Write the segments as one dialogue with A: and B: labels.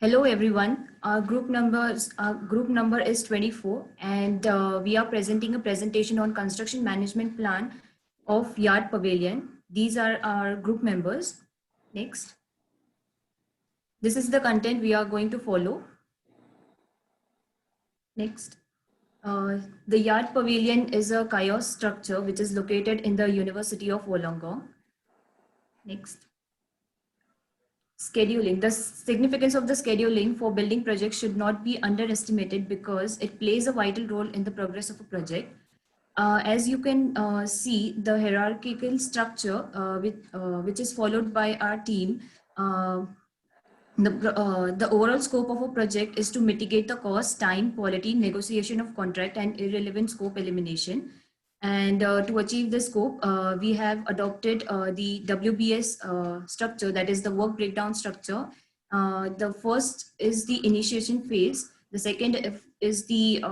A: Hello everyone. Our group number is 24, and we are presenting a presentation on construction management plan of Yard Pavilion. These are our group members. Next. This is the content we are going to follow. Next. The Yard Pavilion is a Kiosk structure which is located in the University of Wollongong. Next. Scheduling. The significance of the scheduling for building projects should not be underestimated because it plays a vital role in the progress of a project. As you can see, the hierarchical structure which is followed by our team, the overall scope of a project is to mitigate the cost, time, quality, negotiation of contract, and irrelevant scope elimination. And to achieve this scope, we have adopted the WBS structure, that is the work breakdown structure. The first is the initiation phase. The second is the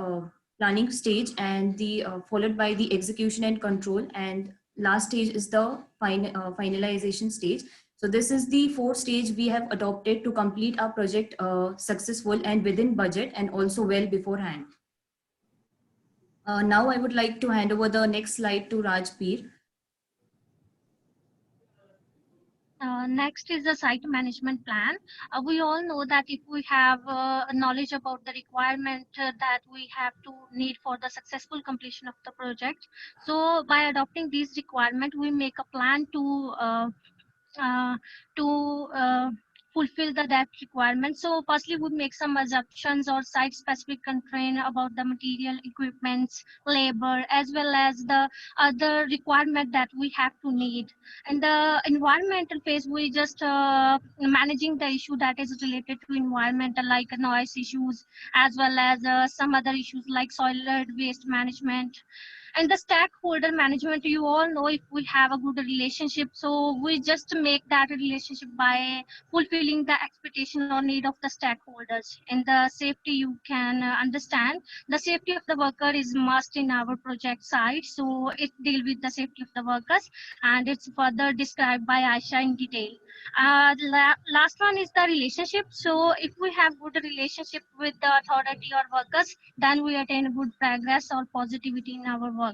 A: planning stage, and the followed by the execution and control. And last stage is the finalization stage. So this is the fourth stage we have adopted to complete our project successful and within budget and also well beforehand. Now I would like to hand over the next slide to Rajbir.
B: Next is the site management plan. We all know that if we have knowledge about the requirement that we have to need for the successful completion of the project, so by adopting these requirements, we make a plan to fulfill that requirement. So firstly, we make some assumptions or site specific constraint about the material, equipments, labor, as well as the other requirement that we have to need. And the environmental phase, we just managing the issue that is related to environmental, like noise issues, as well as some other issues like solid waste management. And the stakeholder management, you all know, if we have a good relationship, so we just make that relationship by fulfilling the expectation or need of the stakeholders. And the safety, you can understand, the safety of the worker is must in our project site, so it deal with the safety of the workers, and it's further described by Aisha in detail. Last one is the relationship. So if we have good relationship with the authority or workers, then we attain good progress or positivity in our work.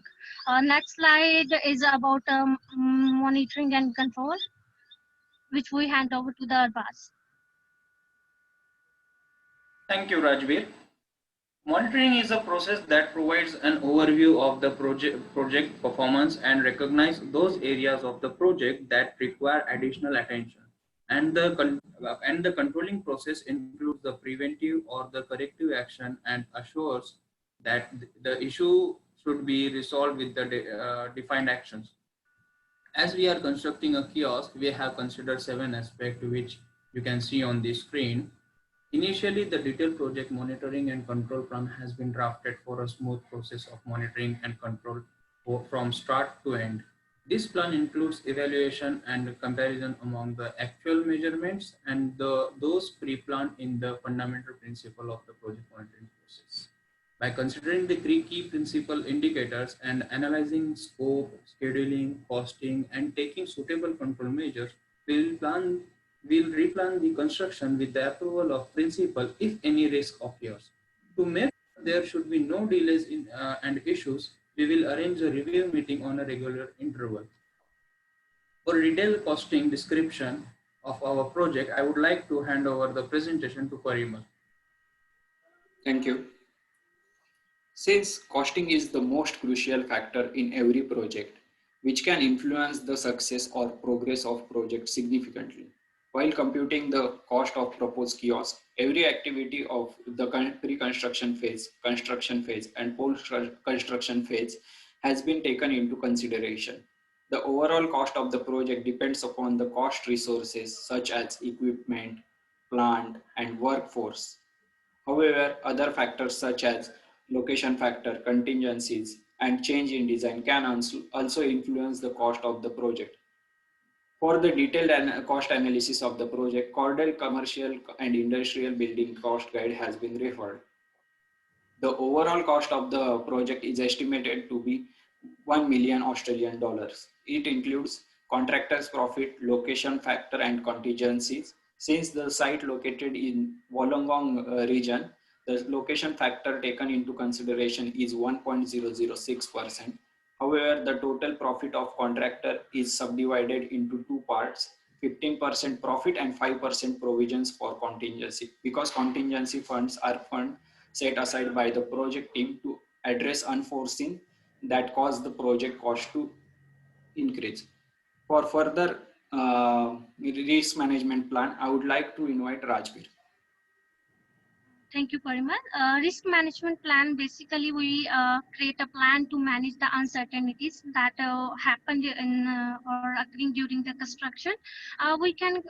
B: Next slide is about monitoring and control, which we hand over to the Arbaz.
C: Thank you, Rajbir. Monitoring is a process that provides an overview of the project performance and recognize those areas of the project that require additional attention. And the controlling process includes the preventive or the corrective action and assures that the issue should be resolved with the defined actions. As we are constructing a kiosk, we have considered 7 aspects which you can see on the screen. Initially, the detailed project monitoring and control plan has been drafted for a smooth process of monitoring and control from start to end. This plan includes evaluation and comparison among the actual measurements and those pre-planned in the fundamental principle of the project monitoring process. By considering the three key principal indicators and analyzing scope, scheduling, costing, and taking suitable control measures, we'll replan the construction with the approval of principal if any risk occurs. To make sure there should be no delays and issues, we will arrange a review meeting on a regular interval. For detailed costing description of our project, I would like to hand over the presentation to Parimal.
D: Thank you. Since costing is the most crucial factor in every project, which can influence the success or progress of project significantly. While computing the cost of proposed kiosk, every activity of the pre-construction phase, construction phase, and post-construction phase has been taken into consideration. The overall cost of the project depends upon the cost resources such as equipment, plant, and workforce. However, other factors such as location factor, contingencies, and change in design can also influence the cost of the project. For the detailed cost analysis of the project, Cordell Commercial and Industrial Building Cost Guide has been referred. The overall cost of the project is estimated to be 1 million Australian dollars. It includes contractor's profit, location factor and contingencies, Since the site located in Wollongong region, the location factor taken into consideration is 1.006%. However, the total profit of contractor is subdivided into two parts, 15% profit and 5% provisions for contingency, because contingency funds are funds set aside by the project team to address unforeseen that cause the project cost to increase. For further risk management plan, I would like to invite Rajbir.
B: Thank you, Parimal. Risk management plan, basically we create a plan to manage the uncertainties that happen in or occurring during the construction. We can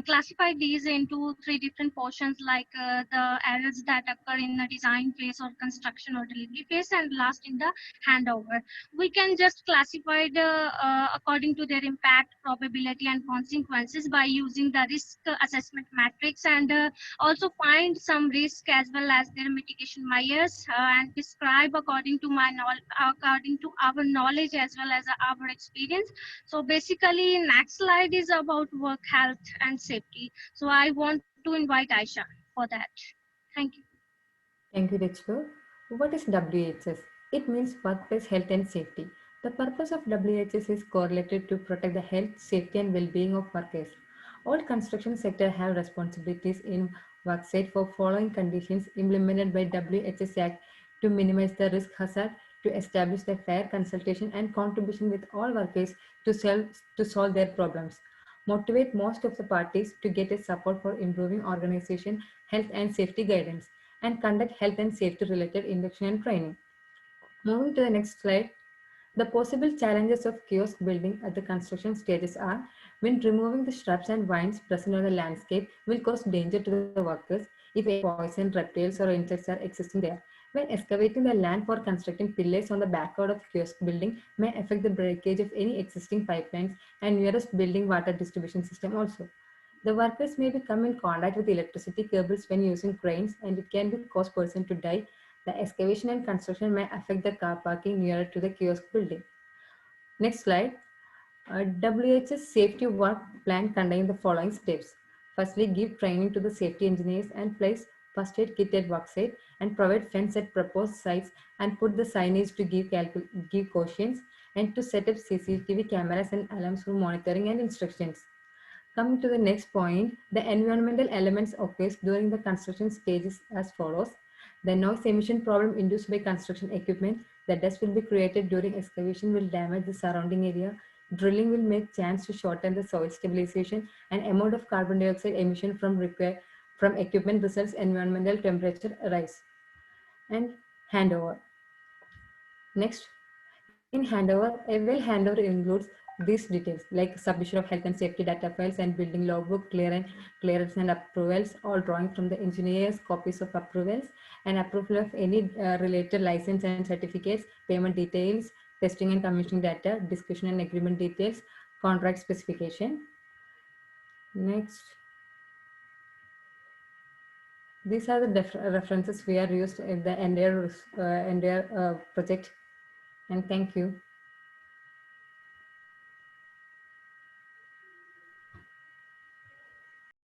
B: classify these into three different portions, like the errors that occur in the design phase or construction or delivery phase, and last in the handover. We can just classify the according to their impact, probability, and consequences by using the risk assessment matrix, and also find some risk as well as their mitigation measures, and describe according to our knowledge as well as our experience. So basically next slide is about work health and safety. So I want to invite Aisha for that. Thank you.
E: Thank you, Richard. What is WHS? It means Workplace Health and Safety. The purpose of WHS is correlated to protect the health, safety, and well-being of workers. All construction sector have responsibilities in worksite for following conditions implemented by WHS Act to minimize the risk hazard, to establish the fair consultation and contribution with all workers to solve their problems, motivate most of the parties to get a support for improving organization, health and safety guidance, and conduct health and safety related induction and training. Moving to the next slide, the possible challenges of kiosk building at the construction stages are: when removing the shrubs and vines present on the landscape will cause danger to the workers if any poison, reptiles, or insects are existing there. When excavating the land for constructing pillars on the backyard of kiosk building may affect the breakage of any existing pipelines and nearest building water distribution system also. The workers may come in contact with electricity cables when using cranes, and it can be cause person to die. The excavation and construction may affect the car parking nearer to the kiosk building. Next slide. WHS safety work plan contains the following steps. Firstly, give training to the safety engineers and place first aid kit at work site and provide fence at proposed sites and put the signage to give cautions and to set up CCTV cameras and alarms for monitoring and instructions. Coming to the next point, the environmental elements occurs during the construction stages as follows. The noise emission problem induced by construction equipment, the dust will be created during excavation will damage the surrounding area. Drilling will make chance to shorten the soil stabilization, and amount of carbon dioxide emission from equipment results environmental temperature rise. And handover. Next, in handover, a well handover includes these details like submission of health and safety data files and building logbook, clearance and approvals, all drawing from the engineers, copies of approvals, and approval of any related license and certificates, payment details, testing and commissioning data, discussion and agreement details, contract specification. Next, these are the references we are used in the entire project. And thank you.